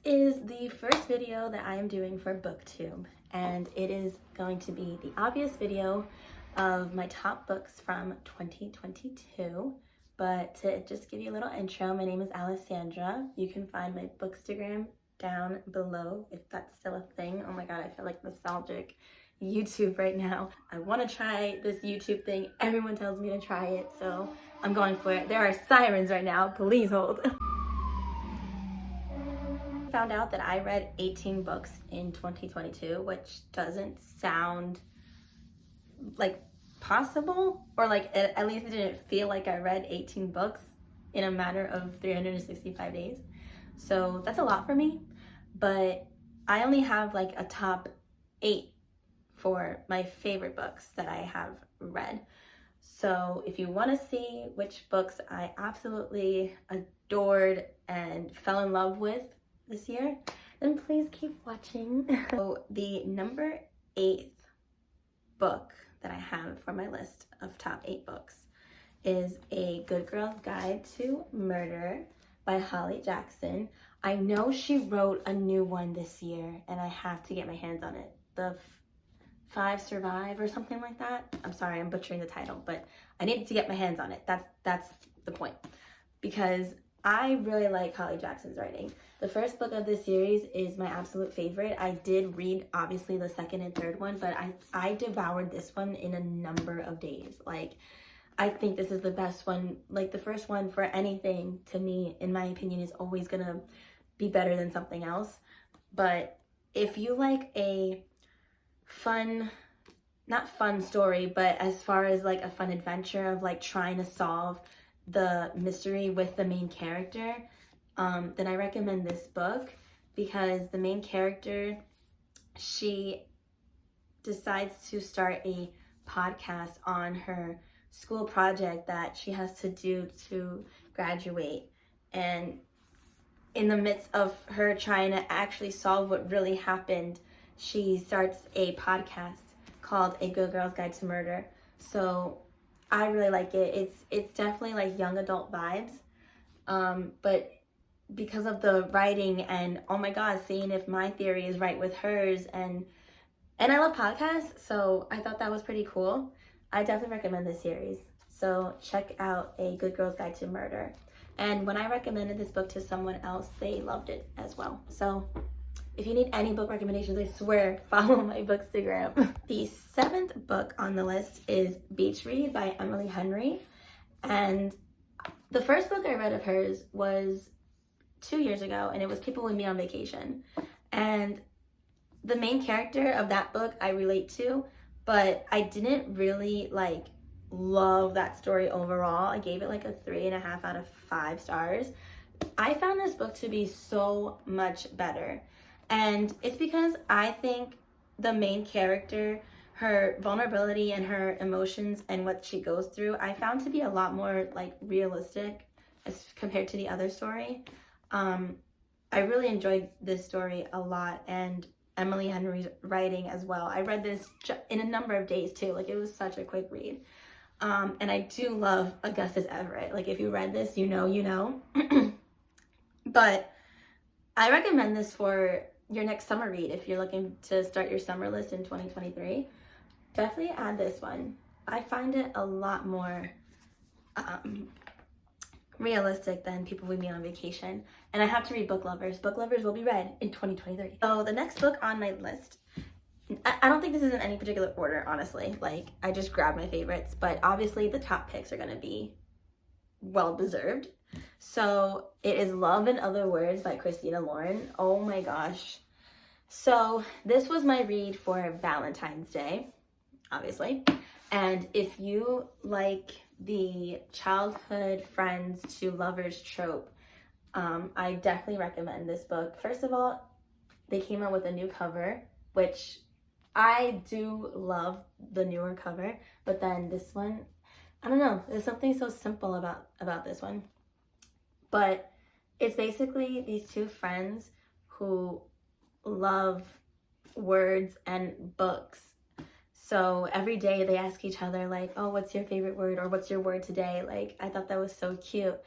is the first video that I am doing for BookTube, and it is going to be the obvious video of my top books from 2022. But to just give you a little intro, my name is Alessandra. You can find my Bookstagram down below if that's still a thing. Oh my god, I feel like nostalgic YouTube right now. I want to try this YouTube thing. Everyone tells me to try it, so I'm going for it. There are sirens right now. Please hold. Found out that I read 18 books in 2022, which doesn't sound like possible, or like at least it didn't feel like I read 18 books in a matter of 365 days. So that's a lot for me, but I only have like a top 8 for my favorite books that I have read. So if you want to see which books I absolutely adored and fell in love with this year, then please keep watching. So the number 8th book that I have for my list of top 8 books is A Good Girl's Guide to Murder by Holly Jackson. I know she wrote a new one this year and I have to get my hands on it. The 5 Survive or something like that. I'm sorry, I'm butchering the title, but I needed to get my hands on it. That's the point, because I really like Holly Jackson's writing. The first book of this series is my absolute favorite. I did read, obviously, the second and third one, but I devoured this one in a number of days. Like, I think this is the best one. Like, the first one for anything, to me, in my opinion, is always gonna be better than something else. But if you like a fun, not fun story, but as far as like a fun adventure of like trying to solve the mystery with the main character, then I recommend this book, because the main character, she decides to start a podcast on her school project that she has to do to graduate. And in the midst of her trying to actually solve what really happened, she starts a podcast called A Good Girl's Guide to Murder. So I really like it. It's definitely like young adult vibes, but because of the writing and, oh my god, seeing if my theory is right with hers, and I love podcasts, so I thought that was pretty cool. I definitely recommend this series. So check out A Good Girl's Guide to Murder. And when I recommended this book to someone else, they loved it as well. So if you need any book recommendations, I swear, follow my Bookstagram. The 7th book on the list is Beach Read by Emily Henry. And the first book I read of hers was 2 years ago, and it was People with Me on Vacation. And the main character of that book I relate to, but I didn't really like love that story overall. I gave it like a 3.5 out of 5 stars. I found this book to be so much better. And it's because I think the main character, her vulnerability and her emotions and what she goes through, I found to be a lot more like realistic as compared to the other story. I really enjoyed this story a lot, and Emily Henry's writing as well. I read this in a number of days too. Like, it was such a quick read. And I do love Augustus Everett. Like, if you read this, you know, you know. But I recommend this for your next summer read. If you're looking to start your summer list in 2023, definitely add this one. I find it a lot more realistic than People with Me on Vacation. And I have to read Book Lovers. Book Lovers will be read in 2023. So the next book on my list, I don't think this is in any particular order, honestly. Like, I just grabbed my favorites, but obviously the top picks are gonna be well-deserved. So it is Love in Other Words by Christina Lauren. Oh my gosh. So this was my read for Valentine's Day, obviously. And if you like the childhood friends to lovers trope, I definitely recommend this book. First of all, they came out with a new cover, which I do love the newer cover, but then this one, I don't know, there's something so simple about this one. But it's basically these two friends who love words and books. So every day they ask each other like, oh, what's your favorite word, or what's your word today? Like, I thought that was so cute.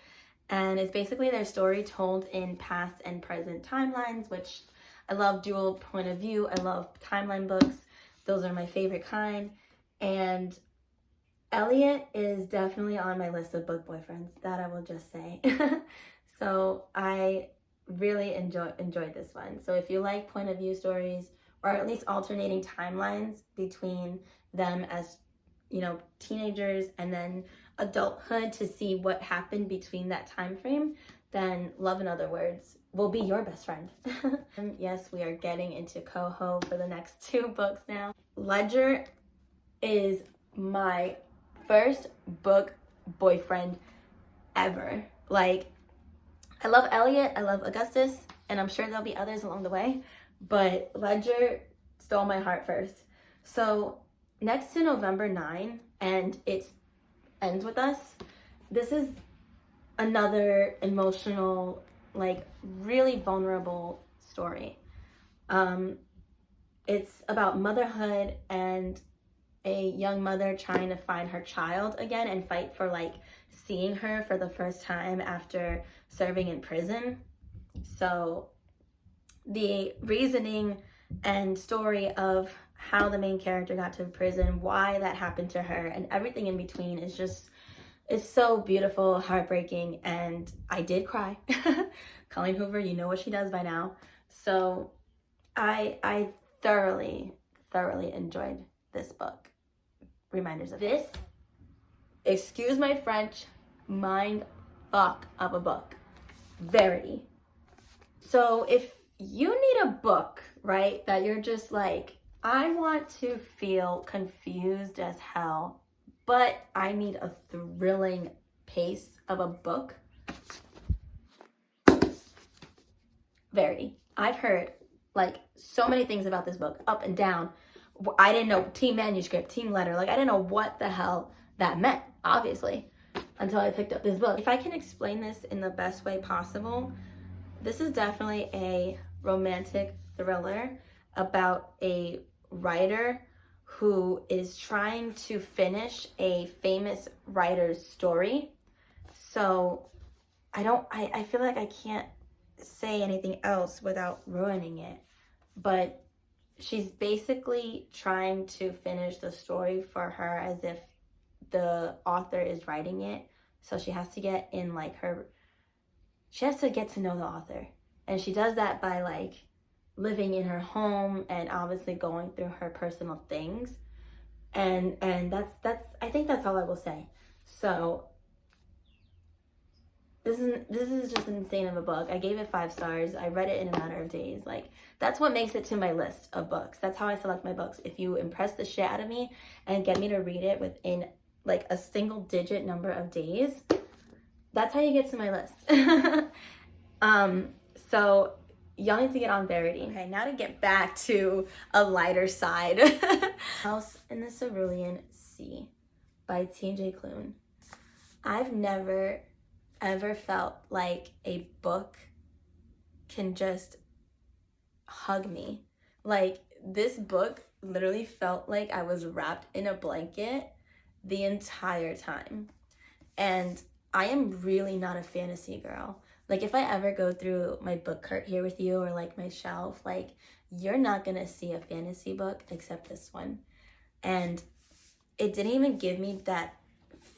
And it's basically their story told in past and present timelines, which I love dual point of view. I love timeline books. Those are my favorite kind. And Elliot is definitely on my list of book boyfriends, that I will just say. So I really enjoyed this one. So if you like point of view stories, or at least alternating timelines between them as, you know, teenagers and then adulthood to see what happened between that time frame, then Love in Other Words will be your best friend. And yes, we are getting into Coho for the next 2 books now. Ledger is my first book boyfriend ever. Like, I love Elliot, I love Augustus, and I'm sure there'll be others along the way, but Ledger stole my heart first. So next to November 9, and it ends with us, this is another emotional, like really vulnerable story. It's about motherhood and a young mother trying to find her child again and fight for like seeing her for the first time after serving in prison. So the reasoning and story of how the main character got to prison, why that happened to her, and everything in between is just, it's so beautiful, heartbreaking, and I did cry. Colleen Hoover, you know what she does by now. So I thoroughly enjoyed this book. Reminders of this, excuse my French, mind fuck of a book. Verity. So if you need a book, right, that you're just like, I want to feel confused as hell, but I need a thrilling pace of a book, Verity. I've heard like so many things about this book, up and down. I didn't know team manuscript, team letter. Like I didn't know what the hell that meant, obviously, until I picked up this book. If I can explain this in the best way possible, this is definitely a romantic thriller about a writer who is trying to finish a famous writer's story. So I feel like I can't say anything else without ruining it, but she's basically trying to finish the story for her as if the author is writing it. So she has to get in like she has to get to know the author. And she does that by like living in her home and obviously going through her personal things. And that's I think that's all I will say. So this is just insane of a book. I gave it 5 stars. I read it in a matter of days. Like that's what makes it to my list of books. That's how I select my books. If you impress the shit out of me and get me to read it within like a single digit number of days, that's how you get to my list. So y'all need to get on Verity. Okay, now to get back to a lighter side. House in the Cerulean Sea by T.J. Klune. I've never ever felt like a book can just hug me. Like this book literally felt like I was wrapped in a blanket the entire time. And I am really not a fantasy girl. Like if I ever go through my book cart here with you or like my shelf, like you're not gonna see a fantasy book except this one. And it didn't even give me that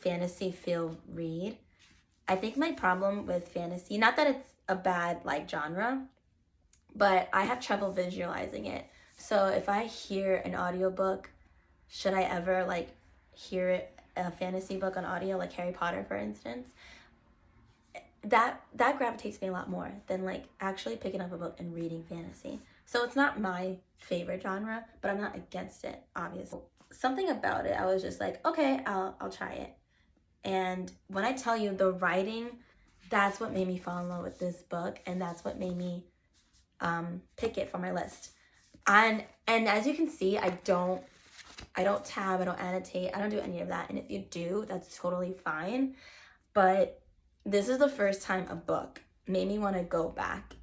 fantasy feel read. I think my problem with fantasy, not that it's a bad like genre, but I have trouble visualizing it. So if I hear an audiobook, should I ever like hear a fantasy book on audio, like Harry Potter, for instance, that gravitates me a lot more than like actually picking up a book and reading fantasy. So it's not my favorite genre, but I'm not against it, obviously. Something about it, I was just like, okay, I'll try it. And when I tell you the writing, that's what made me fall in love with this book, and that's what made me pick it for my list. And as you can see, I don't tab, I don't annotate, I don't do any of that. And if you do, that's totally fine. But this is the first time a book made me want to go back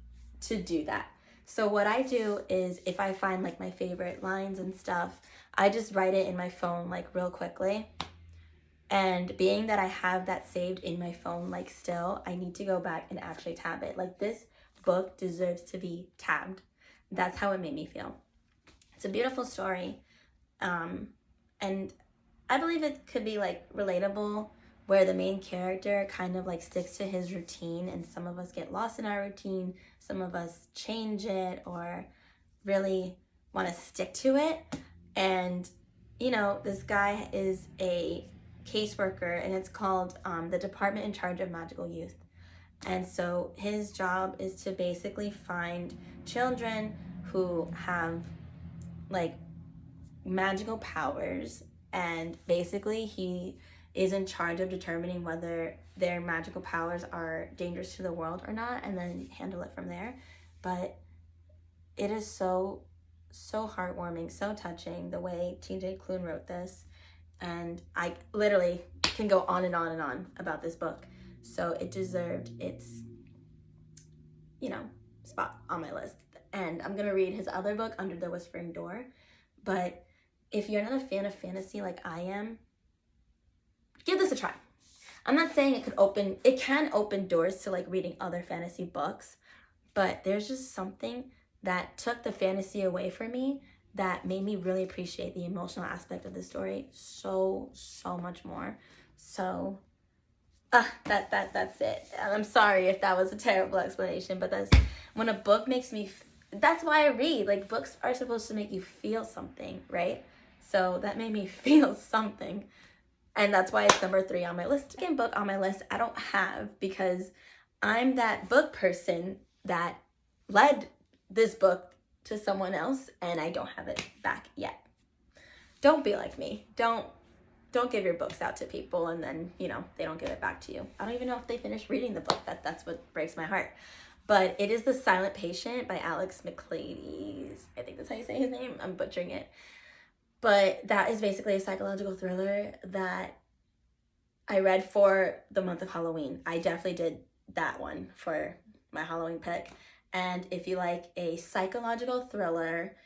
to do that. So what I do is if I find like my favorite lines and stuff, I just write it in my phone like real quickly. And being that I have that saved in my phone, like still, I need to go back and actually tab it. Like this book deserves to be tabbed. That's how it made me feel. It's a beautiful story. And I believe it could be like relatable, where the main character kind of like sticks to his routine, and some of us get lost in our routine, some of us change it or really want to stick to it. And you know, this guy is a caseworker, and it's called the Department in Charge of Magical Youth. And so his job is to basically find children who have like magical powers, and basically he is in charge of determining whether their magical powers are dangerous to the world or not, and then handle it from there. But it is so heartwarming, so touching the way TJ Klune wrote this, and I literally can go on and on and on about this book. So it deserved its, you know, spot on my list. And I'm gonna read his other book, Under the Whispering Door. But if you're not a fan of fantasy like I am, give this a try. I'm not saying it can open doors to like reading other fantasy books, but there's just something that took the fantasy away from me that made me really appreciate the emotional aspect of the story so much more. So that's it. I'm sorry if that was a terrible explanation, but that's when a book makes me that's why I read. Like, books are supposed to make you feel something, right? So that made me feel something, and that's why it's number 3 on my list. Second book on my list I don't have, because I'm that book person that led this book to someone else, and I don't have it back yet. Don't be like me. Don't give your books out to people and then, you know, they don't give it back to you. I don't even know if they finished reading the book. That's what breaks my heart. But it is The Silent Patient by Alex Michaelides. I think that's how you say his name. I'm butchering it. But that is basically a psychological thriller that I read for the month of Halloween. I definitely did that one for my Halloween pick. And if you like a psychological thriller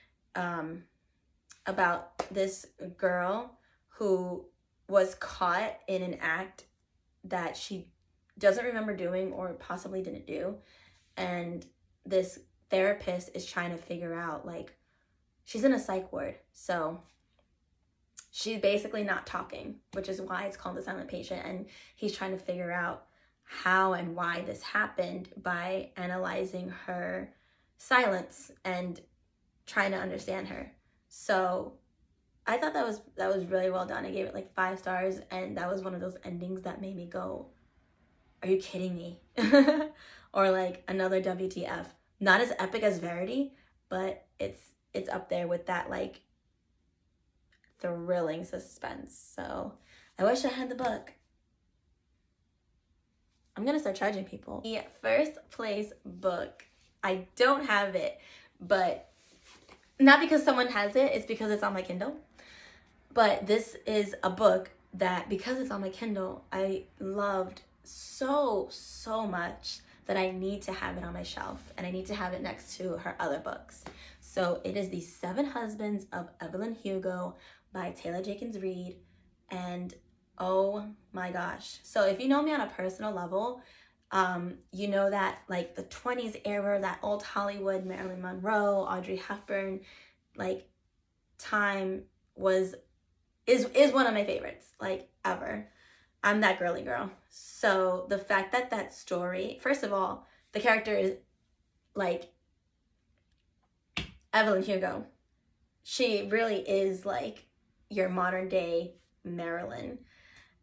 about this girl who was caught in an act that she doesn't remember doing or possibly didn't do, and this therapist is trying to figure out, like, she's in a psych ward, so she's basically not talking, which is why it's called The Silent Patient, and he's trying to figure out how and why this happened by analyzing her silence and trying to understand her. So I thought that was really well done. I gave it like 5 stars, and that was one of those endings that made me go, are you kidding me? Or like another WTF. Not as epic as Verity, but it's up there with that like thrilling suspense. So I wish I had the book. I'm gonna start charging people. The first place book, I don't have it, but not because someone has it, it's because it's on my Kindle. But this is a book that, because it's on my Kindle, I loved so much that I need to have it on my shelf, and I need to have it next to her other books. So it is The 7 Husbands of Evelyn Hugo by Taylor Jenkins Reid, and oh my gosh. So if you know me on a personal level, you know that like the 20s era, that old Hollywood, Marilyn Monroe, Audrey Hepburn, like time is one of my favorites, like ever. I'm that girly girl. So the fact that story, first of all, the character is like Evelyn Hugo. She really is like your modern day Marilyn.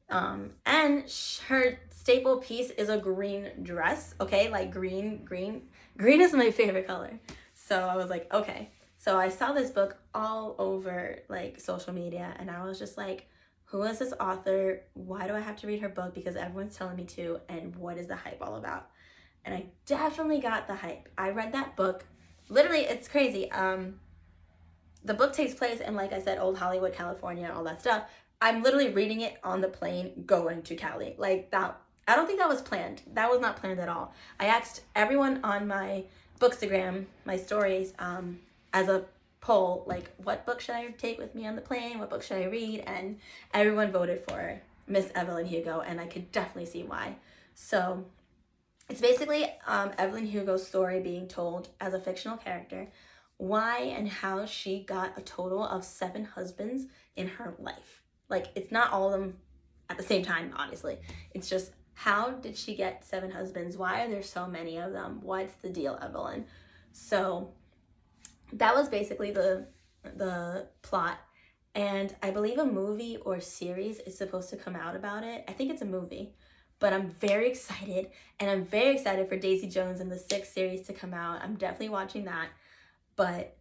And her staple piece is a green dress, okay? Like green is my favorite color. So I was like, okay. So I saw this book all over like social media, and I was just like, who is this author? Why do I have to read her book? Because everyone's telling me to, and what is the hype all about? And I definitely got the hype. I read that book. Literally, it's crazy. The book takes place in, like I said, old Hollywood, California, all that stuff. I'm literally reading it on the plane going to Cali. Like that, I don't think that was planned. That was not planned at all. I asked everyone on my Bookstagram, my stories, as a poll, like, what book should I take with me on the plane? What book should I read? And everyone voted for Miss Evelyn Hugo, and I could definitely see why. So it's basically Evelyn Hugo's story being told as a fictional character, why and how she got a total of 7 husbands in her life. Like, it's not all of them at the same time, obviously. It's just, how did she get 7 husbands? Why are there so many of them? What's the deal, Evelyn? So that was basically the plot. And I believe a movie or series is supposed to come out about it. I think it's a movie. But I'm very excited, and I'm very excited for Daisy Jones and the 6th series to come out. I'm definitely watching that. But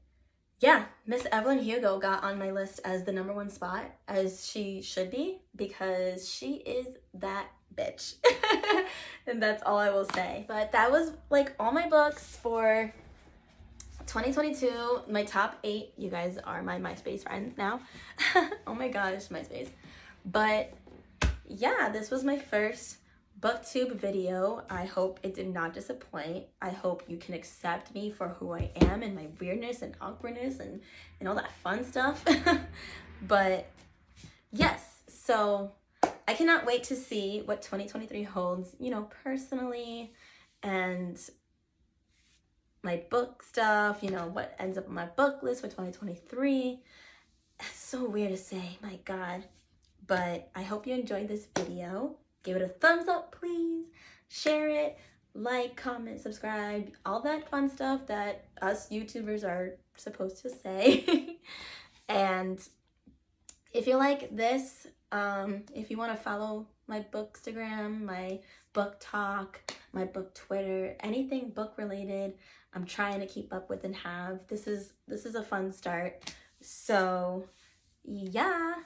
yeah, Miss Evelyn Hugo got on my list as the #1 spot, as she should be, because she is that bitch. And that's all I will say. But that was like all my books for 2022, my top 8. You guys are my MySpace friends now. Oh my gosh, MySpace. But yeah, this was my first BookTube video. I hope it did not disappoint. I hope you can accept me for who I am and my weirdness and awkwardness and all that fun stuff. But yes, so I cannot wait to see what 2023 holds, you know, personally, and my book stuff, you know, what ends up on my book list for 2023. That's so weird to say, my God. But I hope you enjoyed this video. Give it a thumbs up, please. Share it, like, comment, subscribe, all that fun stuff that us YouTubers are supposed to say. And if you like this, if you want to follow my Bookstagram, my Booktok, my book Twitter, anything book related, I'm trying to keep up with and have. This is a fun start. So yeah,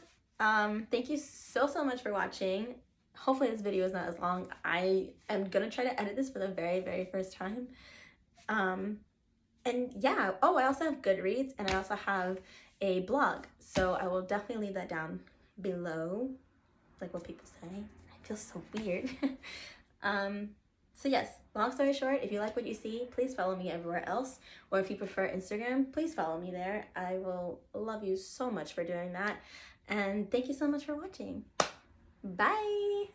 thank you so much for watching. Hopefully this video is not as long. I am gonna try to edit this for the very first time. And yeah, oh, I also have Goodreads, and I also have a blog, so I will definitely leave that down below, like what people say. I feel so weird. So yes, long story short, if you like what you see, please follow me everywhere else, or if you prefer Instagram, please follow me there. I will love you so much for doing that, and thank you so much for watching. Bye!